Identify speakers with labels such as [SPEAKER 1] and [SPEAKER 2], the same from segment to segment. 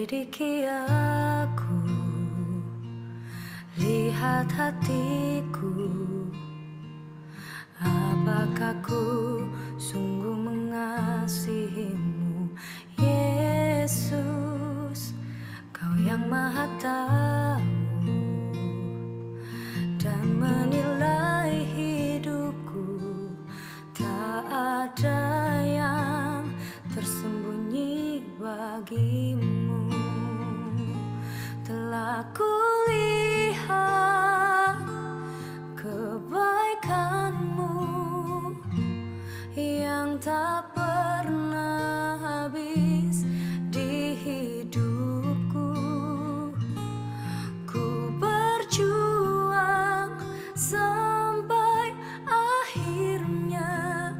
[SPEAKER 1] Selidiki aku, lihat hatiku, apakah ku sungguh mengasihimu, Yesus, Kau yang Maha Tahu dan menilai hidupku. Tak ada yang tersembunyi bagimu. Telah kulihat kebaikanmu yang tak pernah habis di hidupku. Ku berjuang sampai akhirnya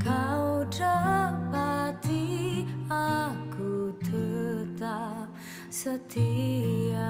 [SPEAKER 1] Kau dapati aku tetap setia.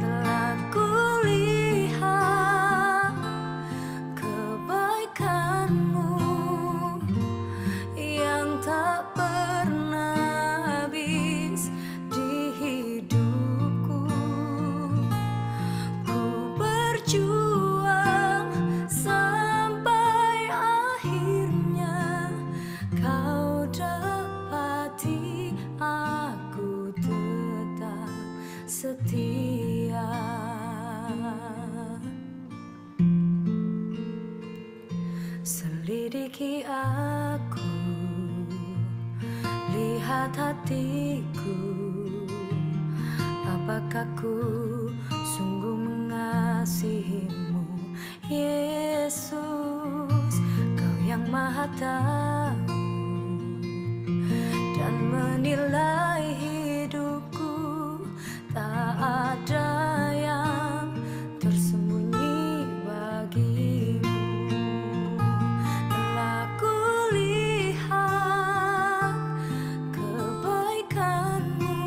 [SPEAKER 1] Telah kulihat kebaikanmu yang tak pernah habis di hidupku. Ku berjuang sampai akhirnya Kau dapati aku tetap setia. Selidiki aku, lihat hatiku, apakah ku sungguh mengasihimu, Yesus, Kau yang Maha Tahu dan menilai hidupku. Tak ada yang tersembunyi bagimu. Telah kulihat kebaikanmu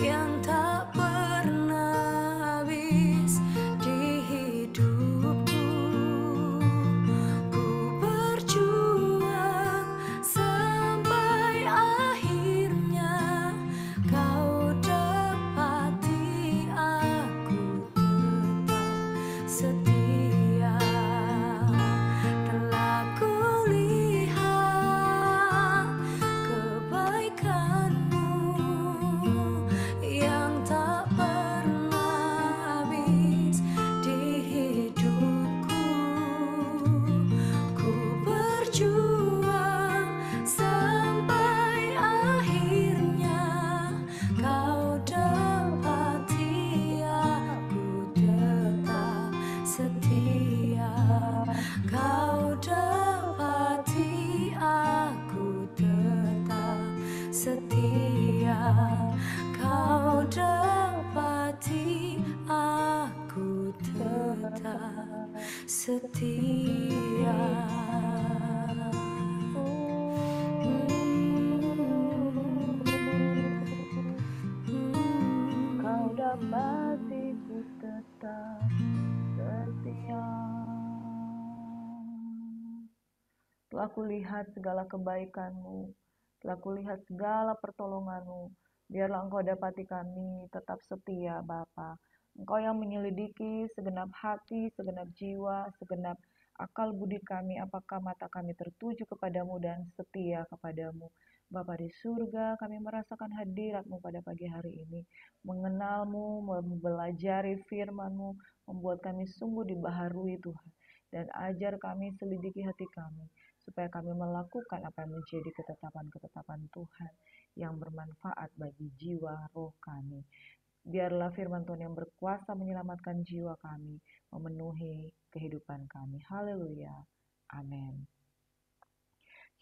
[SPEAKER 1] yang tak pernah habis di hidupku. Ku berjuang sampai akhirnya Kau dapati aku tetap setia. Telah kulihat kebaikanmu yang tak pernah habis di hidupku. Ku berjuang sampai akhirnya Kau dapati aku tetap setia. Kau dapati aku tetap setia. Kau dapati aku tetap setia.
[SPEAKER 2] Kau dapati ku tetap setia. Telah kulihat segala kebaikanmu, telah kulihat segala pertolonganmu. Biarlah Engkau dapati kami tetap setia, Bapa. Engkau yang menyelidiki segenap hati, segenap jiwa, segenap akal budi kami, apakah mata kami tertuju kepadamu dan setia kepadamu. Bapa di surga, kami merasakan hadirat-Mu pada pagi hari ini. Mengenal-Mu, mempelajari firman-Mu, membuat kami sungguh dibaharui Tuhan. Dan ajar kami, selidiki hati kami, supaya kami melakukan apa yang menjadi ketetapan-ketetapan Tuhan yang bermanfaat bagi jiwa roh kami. Biarlah firman Tuhan yang berkuasa menyelamatkan jiwa kami, memenuhi kehidupan kami. Haleluya. Amin.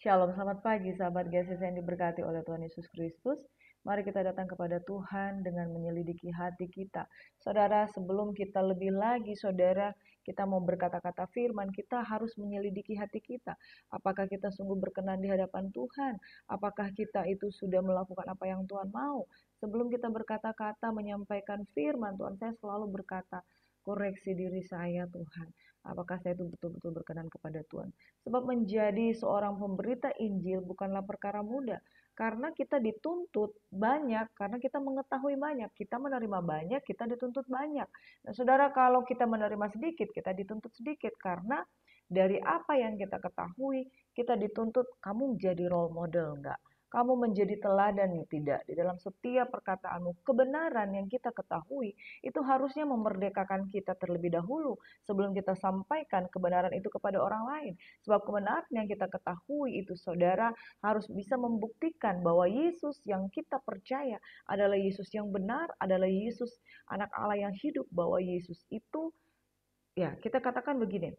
[SPEAKER 2] Shalom, selamat pagi sahabat GCC yang diberkati oleh Tuhan Yesus Kristus. Mari kita datang kepada Tuhan dengan menyelidiki hati kita. Saudara, sebelum kita lebih lagi, saudara, kita mau berkata-kata firman, kita harus menyelidiki hati kita. Apakah kita sungguh berkenan di hadapan Tuhan? Apakah kita itu sudah melakukan apa yang Tuhan mau? Sebelum kita berkata-kata, menyampaikan firman, Tuhan saya selalu berkata, koreksi diri saya Tuhan. Apakah saya itu betul-betul berkenan kepada Tuhan? Sebab menjadi seorang pemberita Injil bukanlah perkara mudah. Karena kita dituntut banyak, karena kita mengetahui banyak. Kita menerima banyak, kita dituntut banyak. Nah, saudara, kalau kita menerima sedikit, kita dituntut sedikit. Karena dari apa yang kita ketahui, kita dituntut, kamu jadi role model enggak? Kamu menjadi teladan tidak? Di dalam setiap perkataanmu, kebenaran yang kita ketahui, itu harusnya memerdekakan kita terlebih dahulu sebelum kita sampaikan kebenaran itu kepada orang lain. Sebab kebenaran yang kita ketahui itu saudara harus bisa membuktikan bahwa Yesus yang kita percaya adalah Yesus yang benar, adalah Yesus anak Allah yang hidup, bahwa Yesus itu, ya kita katakan begini,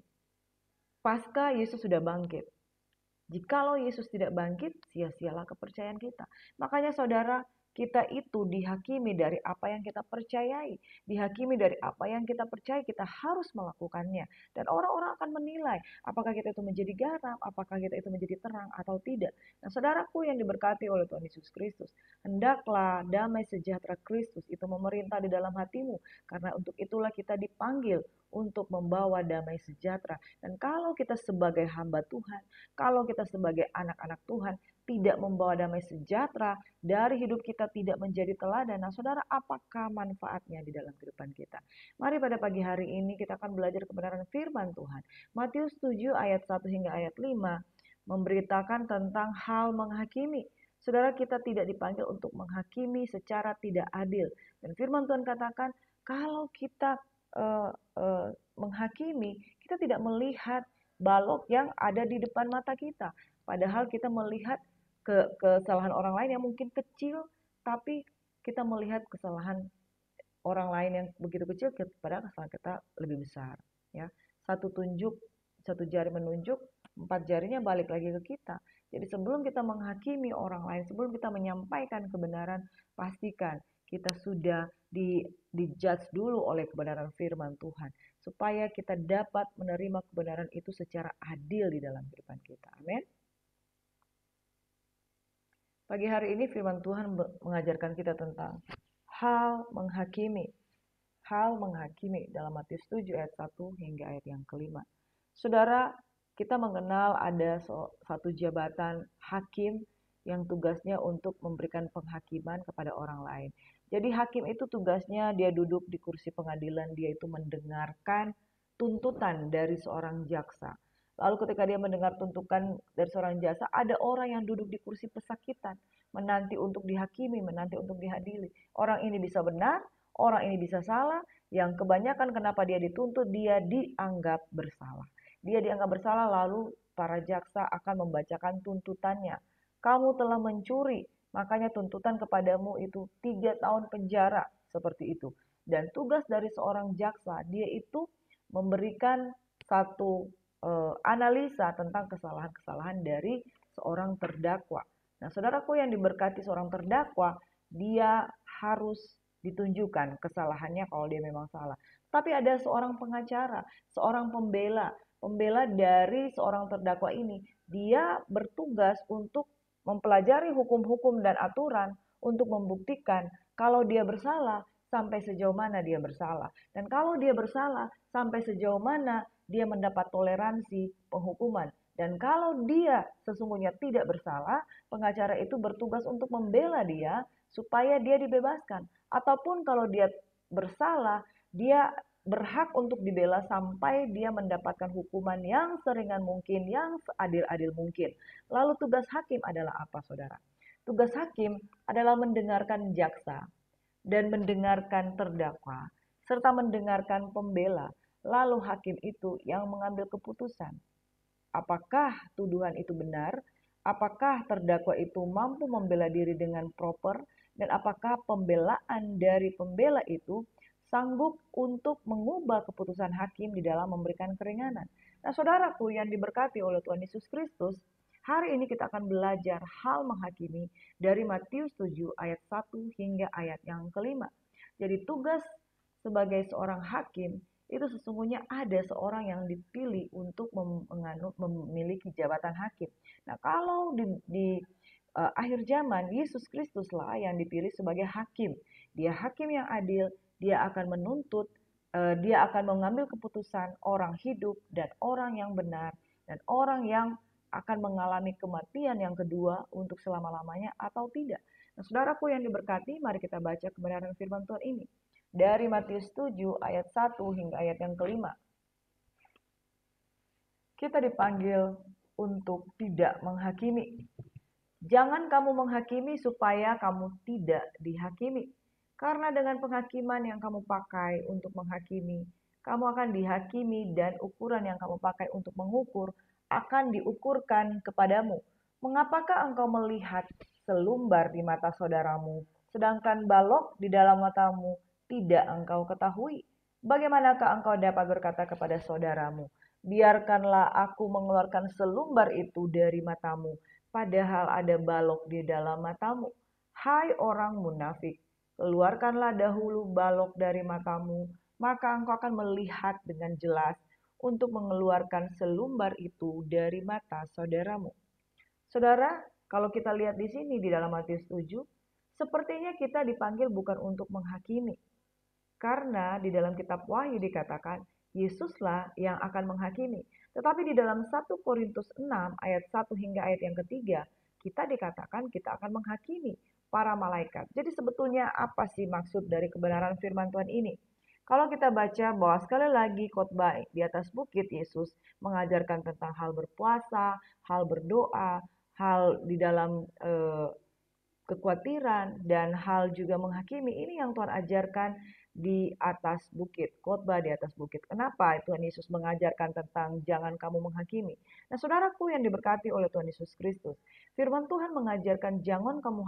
[SPEAKER 2] pasca Yesus sudah bangkit. Jikalau Yesus tidak bangkit, sia-sialah kepercayaan kita. Makanya saudara, kita itu dihakimi dari apa yang kita percayai. Dihakimi dari apa yang kita percaya, kita harus melakukannya. Dan orang-orang akan menilai apakah kita itu menjadi garam, apakah kita itu menjadi terang atau tidak. Nah saudaraku yang diberkati oleh Tuhan Yesus Kristus, hendaklah damai sejahtera Kristus itu memerintah di dalam hatimu. Karena untuk itulah kita dipanggil untuk membawa damai sejahtera. Dan kalau kita sebagai hamba Tuhan, kalau kita sebagai anak-anak Tuhan tidak membawa damai sejahtera, dari hidup kita tidak menjadi teladan. Nah saudara, apakah manfaatnya di dalam kehidupan kita? Mari pada pagi hari ini kita akan belajar kebenaran firman Tuhan. Matius 7 ayat 1 hingga ayat 5 memberitakan tentang hal menghakimi. Saudara, kita tidak dipanggil untuk menghakimi secara tidak adil. Dan firman Tuhan katakan, kalau kita menghakimi, kita tidak melihat balok yang ada di depan mata kita. Padahal kita melihat kesalahan orang lain yang mungkin kecil, tapi kita melihat kesalahan orang lain yang begitu kecil, padahal kesalahan kita lebih besar. Ya, satu jari menunjuk, 4 jarinya balik lagi ke kita. Jadi sebelum kita menghakimi orang lain, sebelum kita menyampaikan kebenaran, pastikan kita sudah dijudge dulu oleh kebenaran firman Tuhan. Supaya kita dapat menerima kebenaran itu secara adil di dalam kehidupan kita. Amin. Pagi hari ini firman Tuhan mengajarkan kita tentang hal menghakimi. Hal menghakimi dalam Matius 7 ayat 1 hingga ayat yang kelima. Saudara, kita mengenal ada satu jabatan hakim yang tugasnya untuk memberikan penghakiman kepada orang lain. Jadi hakim itu tugasnya dia duduk di kursi pengadilan, dia itu mendengarkan tuntutan dari seorang jaksa. Lalu ketika dia mendengar tuntutan dari seorang jaksa, ada orang yang duduk di kursi pesakitan, menanti untuk dihakimi, menanti untuk diadili. Orang ini bisa benar, orang ini bisa salah, yang kebanyakan kenapa dia dituntut, dia dianggap bersalah. Dia dianggap bersalah, lalu para jaksa akan membacakan tuntutannya. Kamu telah mencuri, makanya tuntutan kepadamu itu 3 tahun penjara, seperti itu. Dan tugas dari seorang jaksa, dia itu memberikan satu analisa tentang kesalahan-kesalahan dari seorang terdakwa. Nah, saudaraku yang diberkati, seorang terdakwa, dia harus ditunjukkan kesalahannya kalau dia memang salah. Tapi ada seorang pengacara, seorang pembela dari seorang terdakwa ini. Dia bertugas untuk mempelajari hukum-hukum dan aturan untuk membuktikan kalau dia bersalah, sampai sejauh mana dia bersalah. Dan kalau dia bersalah, sampai sejauh mana dia mendapat toleransi penghukuman. Dan kalau dia sesungguhnya tidak bersalah, pengacara itu bertugas untuk membela dia supaya dia dibebaskan. Ataupun kalau dia bersalah, dia berhak untuk dibela sampai dia mendapatkan hukuman yang seringan mungkin, yang seadil-adil mungkin. Lalu tugas hakim adalah apa, saudara? Tugas hakim adalah mendengarkan jaksa dan mendengarkan terdakwa, serta mendengarkan pembela. Lalu hakim itu yang mengambil keputusan. Apakah tuduhan itu benar? Apakah terdakwa itu mampu membela diri dengan proper? Dan apakah pembelaan dari pembela itu sanggup untuk mengubah keputusan hakim di dalam memberikan keringanan. Nah, saudaraku yang diberkati oleh Tuhan Yesus Kristus, hari ini kita akan belajar hal menghakimi dari Matius 7 ayat 1 hingga ayat yang kelima. Jadi tugas sebagai seorang hakim itu sesungguhnya ada seorang yang dipilih untuk memiliki jabatan hakim. Nah, kalau di akhir zaman, Yesus Kristuslah yang dipilih sebagai hakim. Dia hakim yang adil, dia akan menuntut, dia akan mengambil keputusan orang hidup dan orang yang benar, dan orang yang akan mengalami kematian yang kedua untuk selama-lamanya atau tidak. Nah, saudaraku yang diberkati, mari kita baca kebenaran firman Tuhan ini. Dari Matius 7 ayat 1 hingga ayat yang kelima. Kita dipanggil untuk tidak menghakimi. Jangan kamu menghakimi supaya kamu tidak dihakimi. Karena dengan penghakiman yang kamu pakai untuk menghakimi, kamu akan dihakimi dan ukuran yang kamu pakai untuk mengukur akan diukurkan kepadamu. Mengapakah engkau melihat selumbar di mata saudaramu, sedangkan balok di dalam matamu tidak engkau ketahui? Bagaimanakah engkau dapat berkata kepada saudaramu, biarkanlah aku mengeluarkan selumbar itu dari matamu, padahal ada balok di dalam matamu? Hai orang munafik, keluarkanlah dahulu balok dari matamu, maka engkau akan melihat dengan jelas untuk mengeluarkan selumbar itu dari mata saudaramu. Saudara, kalau kita lihat di sini di dalam Matius 7, sepertinya kita dipanggil bukan untuk menghakimi. Karena di dalam kitab Wahyu dikatakan, Yesuslah yang akan menghakimi. Tetapi di dalam 1 Korintus 6 ayat 1 hingga ayat yang ketiga, kita dikatakan kita akan menghakimi para malaikat. Jadi sebetulnya apa sih maksud dari kebenaran firman Tuhan ini? Kalau kita baca bahwa sekali lagi khotbah di atas bukit, Yesus mengajarkan tentang hal berpuasa, hal berdoa, hal di dalam kekhawatiran, dan hal juga menghakimi. Ini yang Tuhan ajarkan di atas bukit, khotbah di atas bukit. Kenapa Tuhan Yesus mengajarkan tentang jangan kamu menghakimi? Nah, saudaraku yang diberkati oleh Tuhan Yesus Kristus, firman Tuhan mengajarkan jangan kamu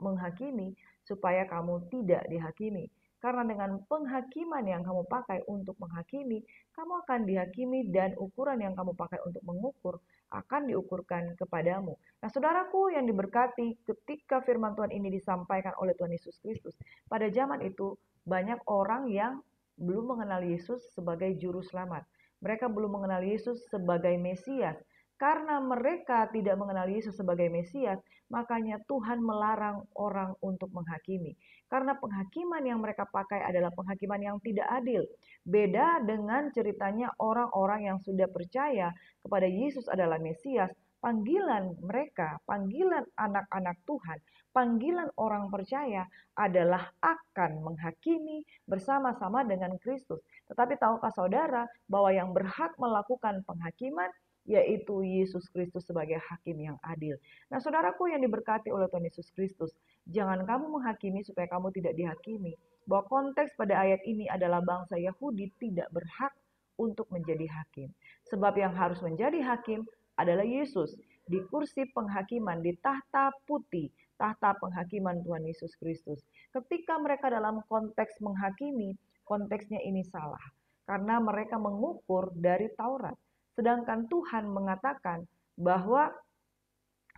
[SPEAKER 2] menghakimi supaya kamu tidak dihakimi. Karena dengan penghakiman yang kamu pakai untuk menghakimi, kamu akan dihakimi dan ukuran yang kamu pakai untuk mengukur akan diukurkan kepadamu. Nah, saudaraku yang diberkati, ketika firman Tuhan ini disampaikan oleh Tuhan Yesus Kristus, pada zaman itu banyak orang yang belum mengenal Yesus sebagai juru selamat. Mereka belum mengenal Yesus sebagai Mesias. Karena mereka tidak mengenal Yesus sebagai Mesias, makanya Tuhan melarang orang untuk menghakimi. Karena penghakiman yang mereka pakai adalah penghakiman yang tidak adil. Beda dengan ceritanya orang-orang yang sudah percaya kepada Yesus adalah Mesias, panggilan mereka, panggilan anak-anak Tuhan, panggilan orang percaya adalah akan menghakimi bersama-sama dengan Kristus. Tetapi tahukah saudara bahwa yang berhak melakukan penghakiman yaitu Yesus Kristus sebagai hakim yang adil. Nah, saudaraku yang diberkati oleh Tuhan Yesus Kristus, jangan kamu menghakimi supaya kamu tidak dihakimi. Bahwa konteks pada ayat ini adalah bangsa Yahudi tidak berhak untuk menjadi hakim. Sebab yang harus menjadi hakim adalah Yesus di kursi penghakiman, di tahta putih, tahta penghakiman Tuhan Yesus Kristus. Ketika mereka dalam konteks menghakimi, konteksnya ini salah. Karena mereka mengukur dari Taurat. Sedangkan Tuhan mengatakan bahwa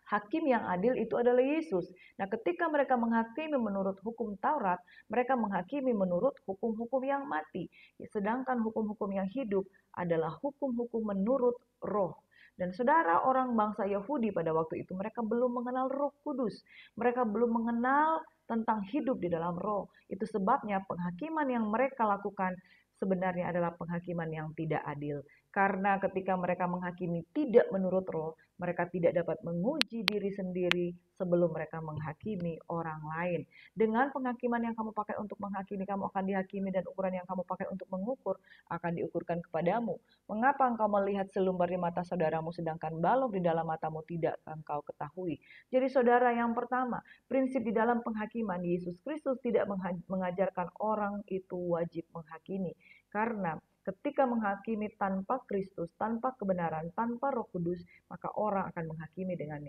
[SPEAKER 2] hakim yang adil itu adalah Yesus. Nah, ketika mereka menghakimi menurut hukum Taurat, mereka menghakimi menurut hukum-hukum yang mati. Sedangkan hukum-hukum yang hidup adalah hukum-hukum menurut roh. Dan saudara, orang bangsa Yahudi pada waktu itu mereka belum mengenal Roh Kudus. Mereka belum mengenal tentang hidup di dalam roh. Itu sebabnya penghakiman yang mereka lakukan sebenarnya adalah penghakiman yang tidak adil. Karena ketika mereka menghakimi tidak menurut roh, mereka tidak dapat menguji diri sendiri sebelum mereka menghakimi orang lain. Dengan penghakiman yang kamu pakai untuk menghakimi, kamu akan dihakimi, dan ukuran yang kamu pakai untuk mengukur akan diukurkan kepadamu. Mengapa engkau melihat selumbar di mata saudaramu sedangkan balok di dalam matamu tidak engkau ketahui? Jadi saudara, yang pertama, prinsip di dalam penghakiman, Yesus Kristus tidak mengajarkan orang itu wajib menghakimi. Karena ketika menghakimi tanpa Kristus, tanpa kebenaran, tanpa Roh Kudus, maka orang akan menghakimi dengan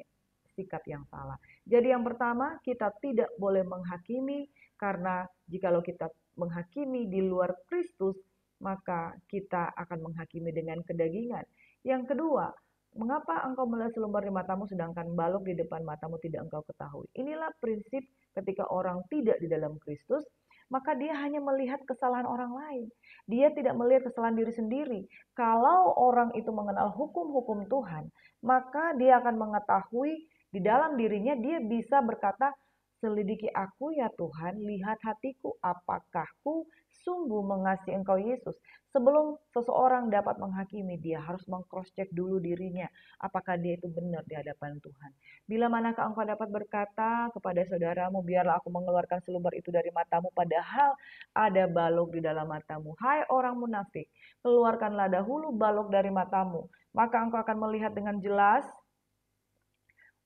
[SPEAKER 2] sikap yang salah. Jadi yang pertama, kita tidak boleh menghakimi karena jikalau kita menghakimi di luar Kristus, maka kita akan menghakimi dengan kedagingan. Yang kedua, mengapa engkau melihat selumbar di matamu sedangkan balok di depan matamu tidak engkau ketahui? Inilah prinsip ketika orang tidak di dalam Kristus, maka dia hanya melihat kesalahan orang lain. Dia tidak melihat kesalahan diri sendiri. Kalau orang itu mengenal hukum-hukum Tuhan, maka dia akan mengetahui di dalam dirinya, dia bisa berkata, selidiki aku ya Tuhan, lihat hatiku, apakah ku sungguh mengasihi Engkau Yesus. Sebelum seseorang dapat menghakimi, dia harus meng-cross-check dulu dirinya, apakah dia itu benar di hadapan Tuhan. Bila manakah engkau dapat berkata kepada saudaramu, biarlah aku mengeluarkan selumbar itu dari matamu, padahal ada balok di dalam matamu. Hai orang munafik, keluarkanlah dahulu balok dari matamu, maka engkau akan melihat dengan jelas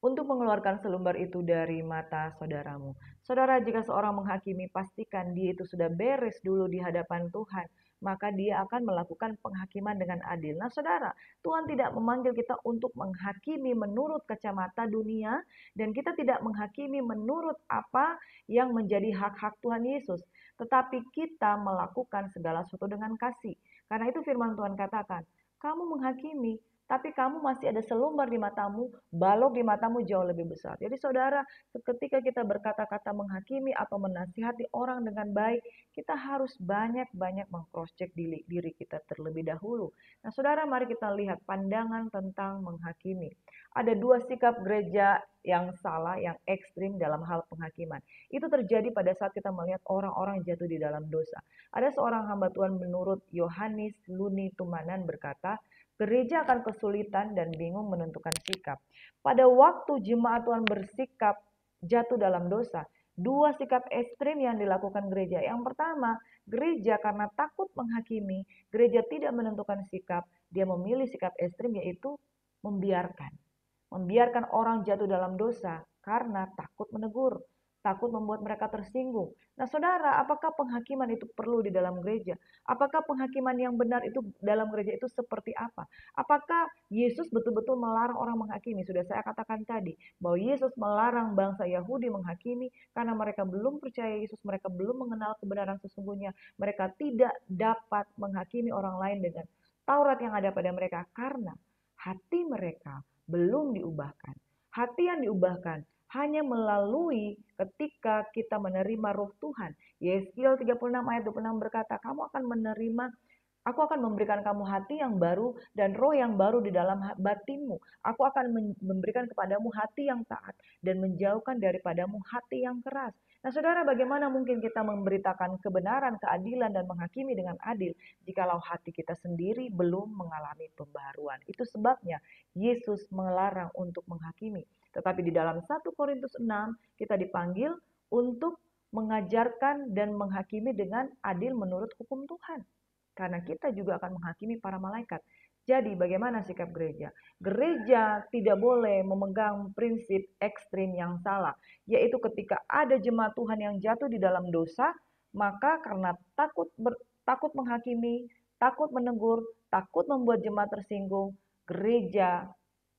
[SPEAKER 2] untuk mengeluarkan selumbar itu dari mata saudaramu. Saudara, jika seorang menghakimi, pastikan dia itu sudah beres dulu di hadapan Tuhan, maka dia akan melakukan penghakiman dengan adil. Nah saudara, Tuhan tidak memanggil kita untuk menghakimi menurut kacamata dunia, dan kita tidak menghakimi menurut apa yang menjadi hak-hak Tuhan Yesus. Tetapi kita melakukan segala sesuatu dengan kasih. Karena itu firman Tuhan katakan, kamu menghakimi, tapi kamu masih ada selumbar di matamu, balok di matamu jauh lebih besar. Jadi saudara, ketika kita berkata-kata menghakimi atau menasihati orang dengan baik, kita harus banyak-banyak meng-cross-check diri kita terlebih dahulu. Nah saudara, mari kita lihat pandangan tentang menghakimi. Ada dua sikap gereja yang salah, yang ekstrim dalam hal penghakiman. Itu terjadi pada saat kita melihat orang-orang jatuh di dalam dosa. Ada seorang hamba Tuhan menurut Yohanes Luni Tumanan berkata, gereja akan kesulitan dan bingung menentukan sikap. Pada waktu jemaat Tuhan bersikap jatuh dalam dosa, dua sikap ekstrim yang dilakukan gereja. Yang pertama, gereja karena takut menghakimi, gereja tidak menentukan sikap, dia memilih sikap ekstrim yaitu membiarkan. Membiarkan orang jatuh dalam dosa karena takut menegur, takut membuat mereka tersinggung. Nah saudara, apakah penghakiman itu perlu di dalam gereja? Apakah penghakiman yang benar itu dalam gereja itu seperti apa? Apakah Yesus betul-betul melarang orang menghakimi? Sudah saya katakan tadi bahwa Yesus melarang bangsa Yahudi menghakimi karena mereka belum percaya Yesus, mereka belum mengenal kebenaran sesungguhnya. Mereka tidak dapat menghakimi orang lain dengan Taurat yang ada pada mereka karena hati mereka belum diubahkan. Hati yang diubahkan hanya melalui ketika kita menerima roh Tuhan. Yeskiel 36 ayat 26 berkata, kamu akan menerima, aku akan memberikan kamu hati yang baru dan roh yang baru di dalam batinmu. Aku akan memberikan kepadamu hati yang taat dan menjauhkan daripadamu hati yang keras. Nah saudara, bagaimana mungkin kita memberitakan kebenaran, keadilan, dan menghakimi dengan adil jikalau hati kita sendiri belum mengalami pembaharuan. Itu sebabnya Yesus melarang untuk menghakimi. Tetapi di dalam 1 Korintus 6 kita dipanggil untuk mengajarkan dan menghakimi dengan adil menurut hukum Tuhan. Karena kita juga akan menghakimi para malaikat. Jadi bagaimana sikap gereja? Gereja tidak boleh memegang prinsip ekstrim yang salah. Yaitu ketika ada jemaat Tuhan yang jatuh di dalam dosa, maka karena takut menghakimi, takut menegur, takut membuat jemaat tersinggung, gereja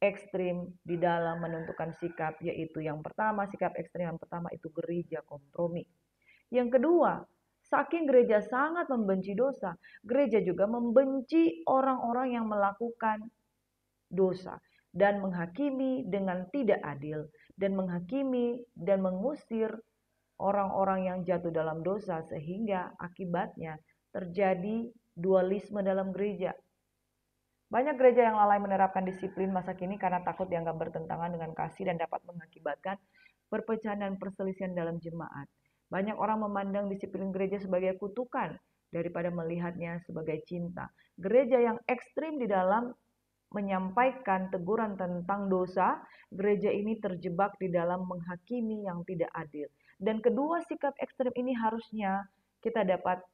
[SPEAKER 2] ekstrim di dalam menentukan sikap, yaitu yang pertama, sikap ekstrim yang pertama itu gereja kompromi. Yang kedua, saking gereja sangat membenci dosa, gereja juga membenci orang-orang yang melakukan dosa dan menghakimi dengan tidak adil dan menghakimi dan mengusir orang-orang yang jatuh dalam dosa sehingga akibatnya terjadi dualisme dalam gereja. Banyak gereja yang lalai menerapkan disiplin masa kini karena takut dianggap bertentangan dengan kasih dan dapat mengakibatkan perpecahan dan perselisihan dalam jemaat. Banyak orang memandang disiplin gereja sebagai kutukan daripada melihatnya sebagai cinta. Gereja yang ekstrim di dalam menyampaikan teguran tentang dosa, gereja ini terjebak di dalam menghakimi yang tidak adil. Dan kedua sikap ekstrim ini harusnya kita dapat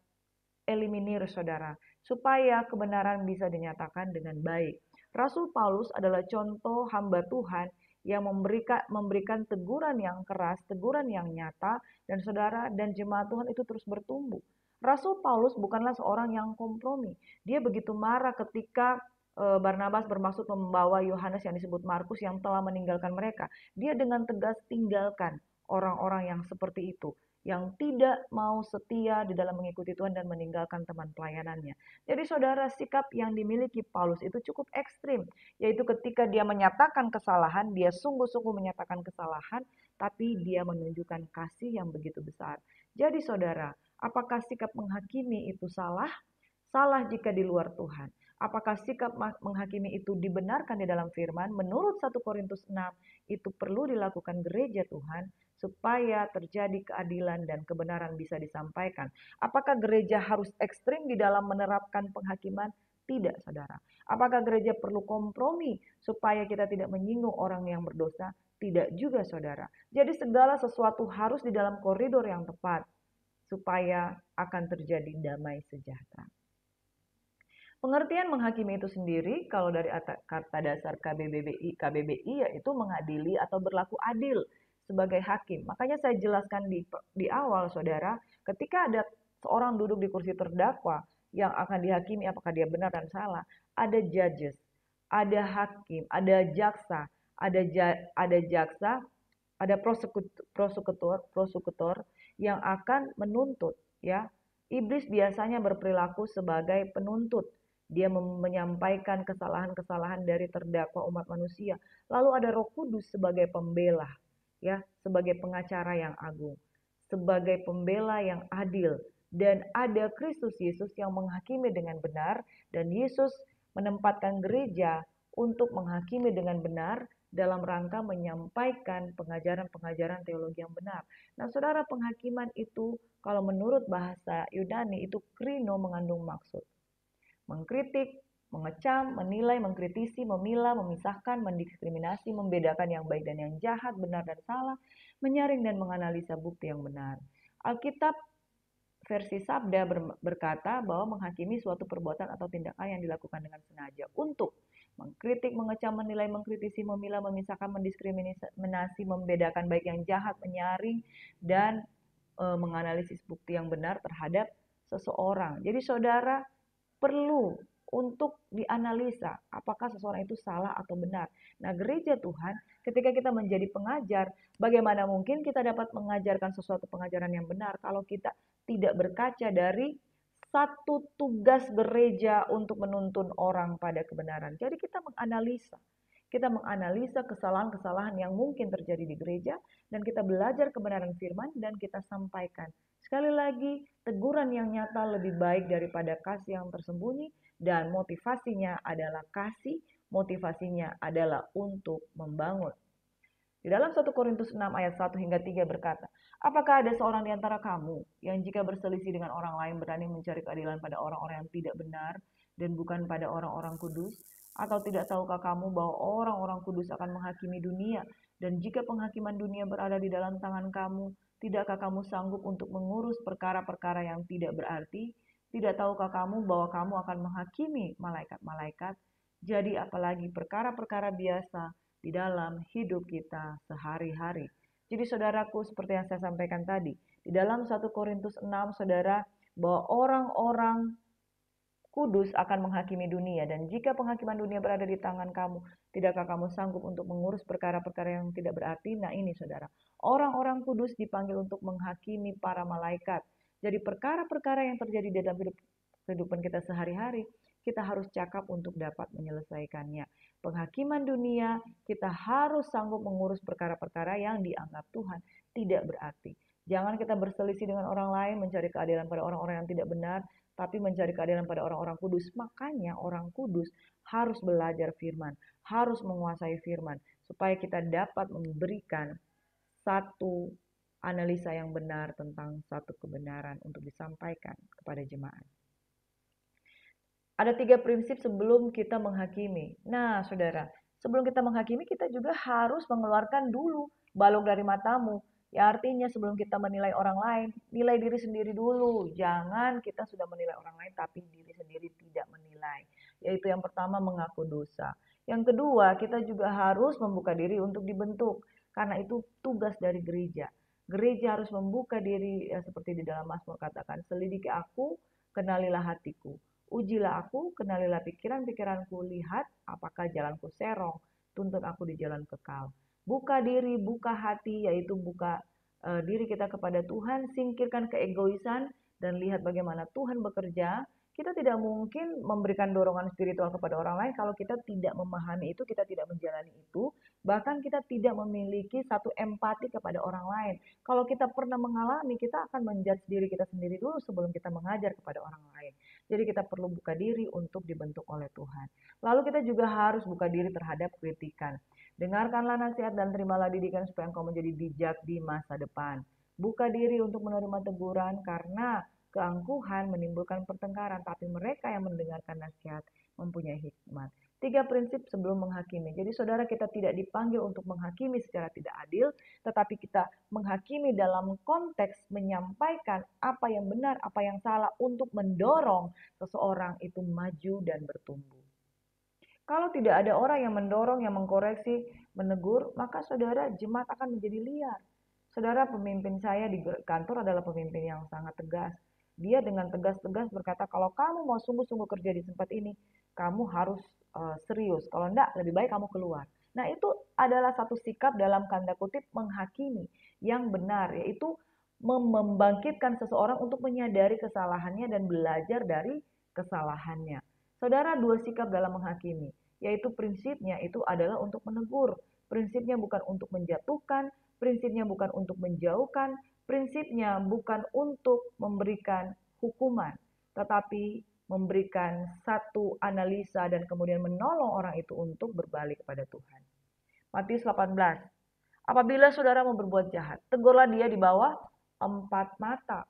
[SPEAKER 2] eliminir saudara, supaya kebenaran bisa dinyatakan dengan baik. Rasul Paulus adalah contoh hamba Tuhan yang memberikan teguran yang keras, teguran yang nyata, dan saudara dan jemaat Tuhan itu terus bertumbuh. Rasul Paulus bukanlah seorang yang kompromi. Dia begitu marah ketika Barnabas bermaksud membawa Yohanes yang disebut Markus yang telah meninggalkan mereka. Dia dengan tegas tinggalkan orang-orang yang seperti itu. yang tidak mau setia di dalam mengikuti Tuhan dan meninggalkan teman pelayanannya. Jadi saudara, sikap yang dimiliki Paulus itu cukup ekstrim, yaitu ketika dia menyatakan kesalahan, dia sungguh-sungguh menyatakan kesalahan, tapi dia menunjukkan kasih yang begitu besar. Jadi saudara, apakah sikap menghakimi itu salah? Salah jika di luar Tuhan. Apakah sikap menghakimi itu dibenarkan di dalam firman? Menurut 1 Korintus 6, itu perlu dilakukan gereja Tuhan supaya terjadi keadilan dan kebenaran bisa disampaikan. Apakah gereja harus ekstrim di dalam menerapkan penghakiman? Tidak, saudara. Apakah gereja perlu kompromi supaya kita tidak menyinggung orang yang berdosa? Tidak juga, saudara. Jadi segala sesuatu harus di dalam koridor yang tepat supaya akan terjadi damai sejahtera. Pengertian menghakimi itu sendiri kalau dari kata dasar KBBI yaitu mengadili atau berlaku adil sebagai hakim. Makanya saya jelaskan di awal saudara, ketika ada seorang duduk di kursi terdakwa yang akan dihakimi apakah dia benar dan salah, ada judges, ada hakim, ada jaksa, ada prosekutor yang akan menuntut ya. Iblis biasanya berperilaku sebagai penuntut. Dia menyampaikan kesalahan-kesalahan dari terdakwa umat manusia. Lalu ada Roh Kudus sebagai pembela, ya, sebagai pengacara yang agung, sebagai pembela yang adil, dan ada Kristus Yesus yang menghakimi dengan benar, dan Yesus menempatkan gereja untuk menghakimi dengan benar dalam rangka menyampaikan pengajaran-pengajaran teologi yang benar. Nah, saudara, penghakiman itu kalau menurut bahasa Yunani itu krino mengandung maksud. Mengkritik, mengecam, menilai, mengkritisi, memilah, memisahkan, mendiskriminasi, membedakan yang baik dan yang jahat, benar dan salah, menyaring dan menganalisa bukti yang benar. Alkitab versi Sabda berkata bahwa menghakimi suatu perbuatan atau tindakan yang dilakukan dengan sengaja untuk mengkritik, mengecam, menilai, mengkritisi, memilah, memisahkan, mendiskriminasi, membedakan baik yang jahat, menyaring, dan menganalisis bukti yang benar terhadap seseorang. Jadi saudara, perlu untuk dianalisa apakah seseorang itu salah atau benar. Nah, gereja Tuhan, ketika kita menjadi pengajar, bagaimana mungkin kita dapat mengajarkan sesuatu pengajaran yang benar kalau kita tidak berkaca dari satu tugas gereja untuk menuntun orang pada kebenaran. Jadi kita menganalisa. Kita menganalisa kesalahan-kesalahan yang mungkin terjadi di gereja dan kita belajar kebenaran firman dan kita sampaikan. Sekali lagi, teguran yang nyata lebih baik daripada kasih yang tersembunyi dan motivasinya adalah kasih, motivasinya adalah untuk membangun. Di dalam 1 Korintus 6 ayat 1 hingga 3 berkata, apakah ada seorang di antara kamu yang jika berselisih dengan orang lain berani mencari keadilan pada orang-orang yang tidak benar dan bukan pada orang-orang kudus? Atau tidak tahukah kamu bahwa orang-orang kudus akan menghakimi dunia? Dan jika penghakiman dunia berada di dalam tangan kamu, tidakkah kamu sanggup untuk mengurus perkara-perkara yang tidak berarti? Tidak tahukah kamu bahwa kamu akan menghakimi malaikat-malaikat? Jadi apalagi perkara-perkara biasa di dalam hidup kita sehari-hari. Jadi saudaraku, seperti yang saya sampaikan tadi, di dalam 1 Korintus 6, saudara, bahwa orang-orang kudus akan menghakimi dunia, dan jika penghakiman dunia berada di tangan kamu, tidakkah kamu sanggup untuk mengurus perkara-perkara yang tidak berarti? Nah ini saudara, orang-orang kudus dipanggil untuk menghakimi para malaikat. Jadi perkara-perkara yang terjadi di dalam kehidupan kita sehari-hari, kita harus cakap untuk dapat menyelesaikannya. Penghakiman dunia, kita harus sanggup mengurus perkara-perkara yang dianggap Tuhan tidak berarti. Jangan kita berselisih dengan orang lain, mencari keadilan pada orang-orang yang tidak benar, tapi mencari keadilan pada orang-orang kudus. Makanya orang kudus harus belajar firman, harus menguasai firman, supaya kita dapat memberikan satu analisa yang benar tentang satu kebenaran untuk disampaikan kepada jemaat. Ada 3 prinsip sebelum kita menghakimi. Nah, saudara, sebelum kita menghakimi, kita juga harus mengeluarkan dulu balok dari matamu. Ya artinya sebelum kita menilai orang lain, nilai diri sendiri dulu. Jangan kita sudah menilai orang lain tapi diri sendiri tidak menilai. Yaitu yang pertama mengaku dosa. Yang kedua, kita juga harus membuka diri untuk dibentuk. Karena itu tugas dari gereja. Gereja harus membuka diri ya, seperti di dalam Mazmur katakan, selidiki aku, kenalilah hatiku. Ujilah aku, kenalilah pikiran-pikiranku, lihat apakah jalanku serong, tuntun aku di jalan kekal. Buka diri, buka hati, yaitu buka diri kita kepada Tuhan, singkirkan keegoisan, dan lihat bagaimana Tuhan bekerja. Kita tidak mungkin memberikan dorongan spiritual kepada orang lain kalau kita tidak memahami itu, kita tidak menjalani itu, bahkan kita tidak memiliki satu empati kepada orang lain. Kalau kita pernah mengalami, kita akan menjudge diri kita sendiri dulu sebelum kita mengajar kepada orang lain. Jadi kita perlu buka diri untuk dibentuk oleh Tuhan. Lalu kita juga harus buka diri terhadap kritikan. Dengarkanlah nasihat dan terimalah didikan supaya engkau menjadi bijak di masa depan. Buka diri untuk menerima teguran karena keangkuhan menimbulkan pertengkaran, tapi mereka yang mendengarkan nasihat mempunyai hikmat. 3 prinsip sebelum menghakimi. Jadi saudara, kita tidak dipanggil untuk menghakimi secara tidak adil, tetapi kita menghakimi dalam konteks menyampaikan apa yang benar, apa yang salah untuk mendorong seseorang itu maju dan bertumbuh. Kalau tidak ada orang yang mendorong, yang mengkoreksi, menegur, maka saudara, jemaat akan menjadi liar. Saudara, pemimpin saya di kantor adalah pemimpin yang sangat tegas. Dia dengan tegas-tegas berkata, kalau kamu mau sungguh-sungguh kerja di tempat ini, kamu harus serius. Kalau enggak, lebih baik kamu keluar. Nah, itu adalah satu sikap dalam tanda kutip menghakimi yang benar, yaitu membangkitkan seseorang untuk menyadari kesalahannya dan belajar dari kesalahannya. Saudara, 2 sikap dalam menghakimi, yaitu prinsipnya itu adalah untuk menegur. Prinsipnya bukan untuk menjatuhkan, prinsipnya bukan untuk menjauhkan, prinsipnya bukan untuk memberikan hukuman, tetapi memberikan satu analisa dan kemudian menolong orang itu untuk berbalik kepada Tuhan. Matius 18. Apabila saudara mau berbuat jahat, tegurlah dia di bawah 4 mata.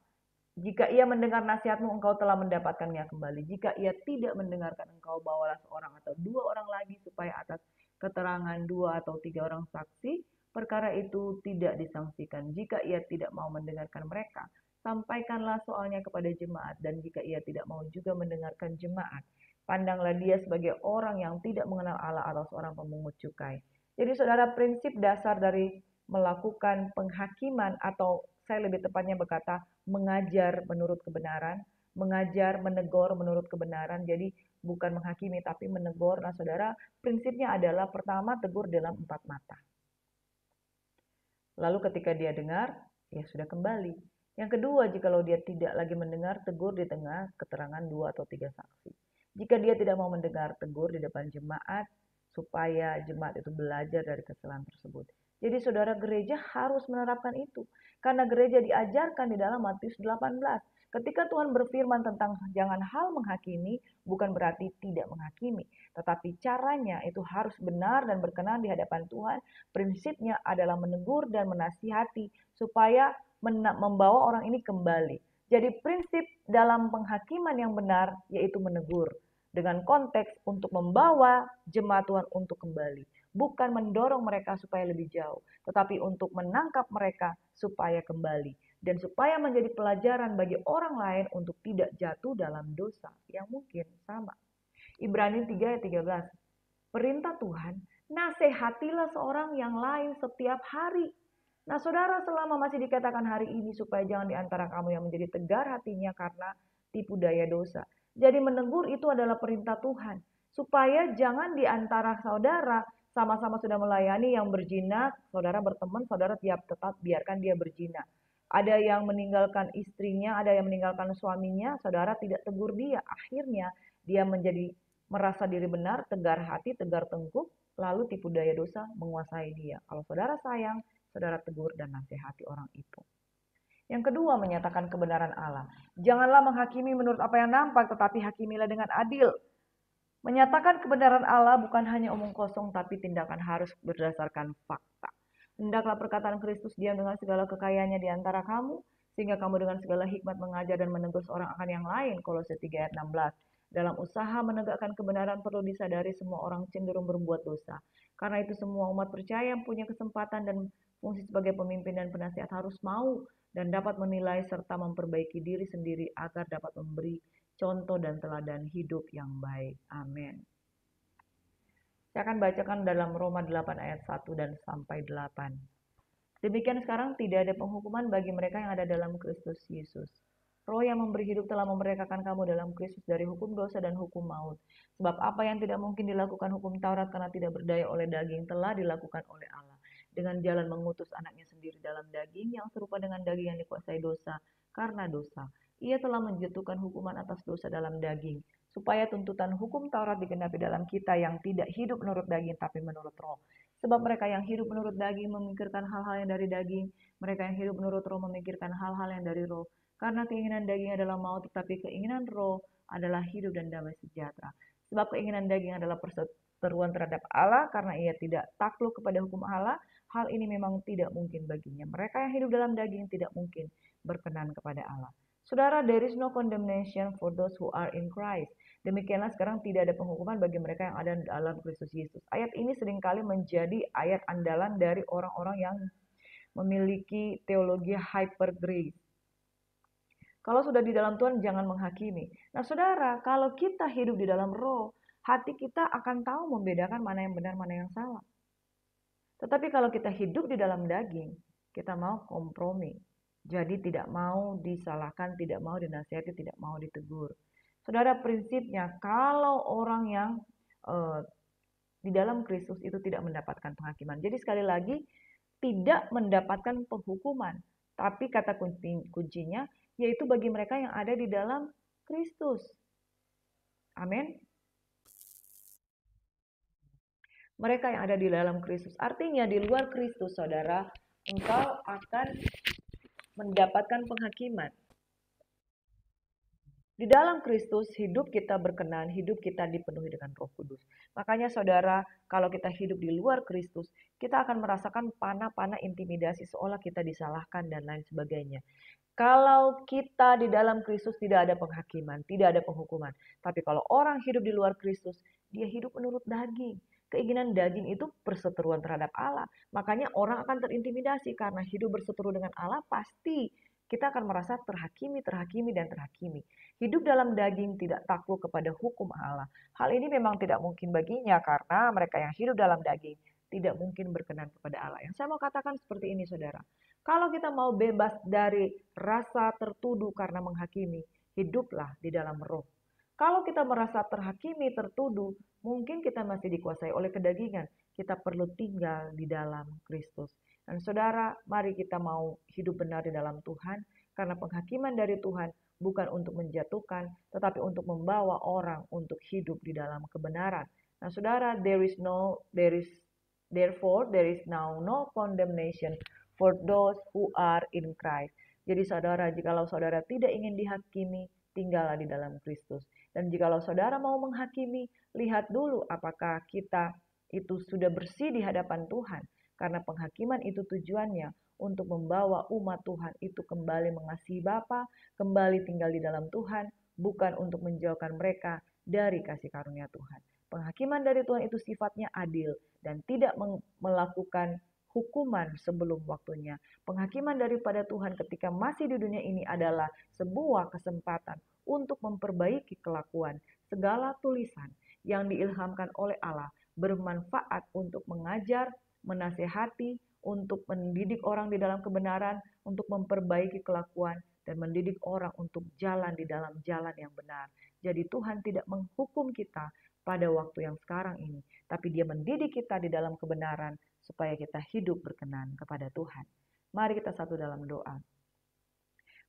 [SPEAKER 2] Jika ia mendengar nasihatmu, engkau telah mendapatkannya kembali. Jika ia tidak mendengarkan engkau, bawalah seorang atau 2 orang lagi, supaya atas keterangan 2 atau 3 orang saksi, perkara itu tidak disangsikan. Jika ia tidak mau mendengarkan mereka, sampaikanlah soalnya kepada jemaat. Dan jika ia tidak mau juga mendengarkan jemaat, pandanglah dia sebagai orang yang tidak mengenal Allah atau seorang pemungut cukai. Jadi saudara, prinsip dasar dari melakukan penghakiman, atau saya lebih tepatnya berkata mengajar menurut kebenaran, mengajar, menegur menurut kebenaran. Jadi bukan menghakimi tapi menegur. Nah saudara, prinsipnya adalah pertama, tegur dalam 4 mata. Lalu ketika dia dengar, ya sudah kembali. Yang kedua, jikalau dia tidak lagi mendengar, tegur di tengah keterangan 2 atau 3 saksi. Jika dia tidak mau mendengar, tegur di depan jemaat, supaya jemaat itu belajar dari kesalahan tersebut. Jadi saudara, gereja harus menerapkan itu. Karena gereja diajarkan di dalam Matius 18. Ketika Tuhan berfirman tentang jangan hal menghakimi, bukan berarti tidak menghakimi. Tetapi caranya itu harus benar dan berkenan di hadapan Tuhan. Prinsipnya adalah menegur dan menasihati supaya membawa orang ini kembali. Jadi prinsip dalam penghakiman yang benar yaitu menegur. Dengan konteks untuk membawa jemaat Tuhan untuk kembali. Bukan mendorong mereka supaya lebih jauh, tetapi untuk menangkap mereka supaya kembali. Dan supaya menjadi pelajaran bagi orang lain untuk tidak jatuh dalam dosa yang mungkin sama. Ibrani 3 ayat 13. Perintah Tuhan, nasihatilah seorang yang lain setiap hari. Nah saudara, selama masih dikatakan hari ini, supaya jangan di antara kamu yang menjadi tegar hatinya karena tipu daya dosa. Jadi menegur itu adalah perintah Tuhan. Supaya jangan di antara saudara sama-sama sudah melayani yang berzina, saudara berteman, saudara tetap biarkan dia berzina. Ada yang meninggalkan istrinya, ada yang meninggalkan suaminya, saudara tidak tegur dia. Akhirnya dia menjadi merasa diri benar, tegar hati, tegar tengkuk, lalu tipu daya dosa menguasai dia. Kalau saudara sayang, saudara tegur dan nasihati orang itu. Yang kedua, menyatakan kebenaran Allah. Janganlah menghakimi menurut apa yang nampak, tetapi hakimilah dengan adil. Menyatakan kebenaran Allah bukan hanya omong kosong, tapi tindakan harus berdasarkan fakta. Hendaklah perkataan Kristus diam dengan segala kekayaannya di antara kamu, sehingga kamu dengan segala hikmat mengajar dan menegur seorang akan yang lain. Kolose 3 ayat 16. Dalam usaha menegakkan kebenaran perlu disadari semua orang cenderung berbuat dosa. Karena itu semua umat percaya yang punya kesempatan dan fungsi sebagai pemimpin dan penasihat harus mau dan dapat menilai serta memperbaiki diri sendiri agar dapat memberi contoh dan teladan hidup yang baik. Amin. Saya akan bacakan dalam Roma 8 ayat 1 dan sampai 8. Demikian sekarang tidak ada penghukuman bagi mereka yang ada dalam Kristus Yesus. Roh yang memberi hidup telah memerdekakan kamu dalam Kristus dari hukum dosa dan hukum maut. Sebab apa yang tidak mungkin dilakukan hukum Taurat karena tidak berdaya oleh daging telah dilakukan oleh Allah. dengan jalan mengutus anaknya sendiri dalam daging yang serupa dengan daging yang dikuasai dosa karena dosa. Ia telah menjatuhkan hukuman atas dosa dalam daging, supaya tuntutan hukum Taurat digenapi dalam kita yang tidak hidup menurut daging tapi menurut roh. Sebab mereka yang hidup menurut daging memikirkan hal-hal yang dari daging, mereka yang hidup menurut roh memikirkan hal-hal yang dari roh. Karena keinginan daging adalah maut, tetapi keinginan roh adalah hidup dan damai sejahtera. Sebab keinginan daging adalah perseteruan terhadap Allah, karena ia tidak takluk kepada hukum Allah. Hal ini memang tidak mungkin baginya. Mereka yang hidup dalam daging tidak mungkin berkenan kepada Allah. Saudara, there is no condemnation for those who are in Christ. Demikianlah sekarang tidak ada penghukuman bagi mereka yang ada dalam Kristus Yesus. Ayat ini seringkali menjadi ayat andalan dari orang-orang yang memiliki teologi hyper grace. Kalau sudah di dalam Tuhan, jangan menghakimi. Nah saudara, kalau kita hidup di dalam roh, hati kita akan tahu membedakan mana yang benar, mana yang salah. Tetapi kalau kita hidup di dalam daging, kita mau kompromi. Jadi tidak mau disalahkan, tidak mau dinasihati, tidak mau ditegur. Saudara, prinsipnya kalau orang yang di dalam Kristus itu tidak mendapatkan penghakiman. Jadi sekali lagi, tidak mendapatkan penghukuman. Tapi kata kuncinya, yaitu bagi mereka yang ada di dalam Kristus. Amin. Mereka yang ada di dalam Kristus. Artinya di luar Kristus, saudara, engkau akan mendapatkan penghakiman. Di dalam Kristus, hidup kita berkenan, hidup kita dipenuhi dengan Roh Kudus. Makanya saudara, kalau kita hidup di luar Kristus, kita akan merasakan panah-panah intimidasi seolah kita disalahkan dan lain sebagainya. Kalau kita di dalam Kristus tidak ada penghakiman, tidak ada penghukuman. Tapi kalau orang hidup di luar Kristus, dia hidup menurut daging. Keinginan daging itu perseteruan terhadap Allah. Makanya orang akan terintimidasi karena hidup berseteru dengan Allah, pasti kita akan merasa terhakimi, dan terhakimi. Hidup dalam daging tidak takluk kepada hukum Allah. Hal ini memang tidak mungkin baginya karena mereka yang hidup dalam daging tidak mungkin berkenan kepada Allah. Yang saya mau katakan seperti ini saudara. Kalau kita mau bebas dari rasa tertuduh karena menghakimi, hiduplah di dalam roh. Kalau kita merasa terhakimi, tertuduh, mungkin kita masih dikuasai oleh kedagingan. Kita perlu tinggal di dalam Kristus. Dan saudara, mari kita mau hidup benar di dalam Tuhan, karena penghakiman dari Tuhan bukan untuk menjatuhkan, tetapi untuk membawa orang untuk hidup di dalam kebenaran. Nah saudara, therefore there is now no condemnation for those who are in Christ. Jadi saudara, jikalau saudara tidak ingin dihakimi, tinggallah di dalam Kristus. Dan jikalau saudara mau menghakimi, lihat dulu apakah kita itu sudah bersih di hadapan Tuhan. Karena penghakiman itu tujuannya untuk membawa umat Tuhan itu kembali mengasihi Bapa, kembali tinggal di dalam Tuhan, bukan untuk menjauhkan mereka dari kasih karunia Tuhan. Penghakiman dari Tuhan itu sifatnya adil dan tidak melakukan hukuman sebelum waktunya. Penghakiman daripada Tuhan ketika masih di dunia ini adalah sebuah kesempatan untuk memperbaiki kelakuan. Segala tulisan yang diilhamkan oleh Allah bermanfaat untuk mengajar, menasehati, untuk mendidik orang di dalam kebenaran, untuk memperbaiki kelakuan, dan mendidik orang untuk jalan di dalam jalan yang benar. Jadi Tuhan tidak menghukum kita pada waktu yang sekarang ini, tapi Dia mendidik kita di dalam kebenaran supaya kita hidup berkenan kepada Tuhan. Mari kita satu dalam doa.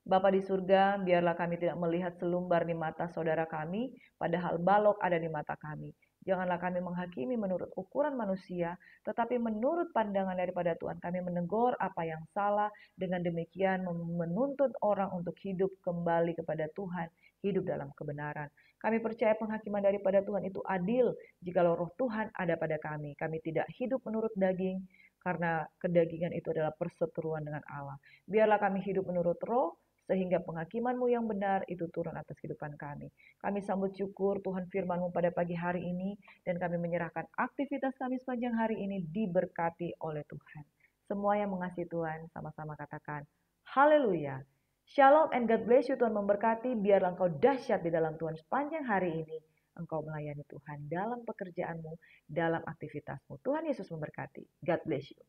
[SPEAKER 2] Bapa di surga, biarlah kami tidak melihat selumbar di mata saudara kami, padahal balok ada di mata kami. Janganlah kami menghakimi menurut ukuran manusia, tetapi menurut pandangan daripada Tuhan. Kami menegur apa yang salah, dengan demikian menuntun orang untuk hidup kembali kepada Tuhan, hidup dalam kebenaran. Kami percaya penghakiman daripada Tuhan itu adil, jikalau roh Tuhan ada pada kami. Kami tidak hidup menurut daging, karena kedagingan itu adalah perseteruan dengan Allah. Biarlah kami hidup menurut roh, sehingga penghakiman-Mu yang benar itu turun atas kehidupan kami. Kami sambut syukur Tuhan firman-Mu pada pagi hari ini, dan kami menyerahkan aktivitas kami sepanjang hari ini diberkati oleh Tuhan. Semua yang mengasihi Tuhan sama-sama katakan, haleluya. Shalom and God bless you. Tuhan memberkati. Biarlah engkau dahsyat di dalam Tuhan sepanjang hari ini. Engkau melayani Tuhan dalam pekerjaanmu, dalam aktivitasmu. Tuhan Yesus memberkati. God bless you.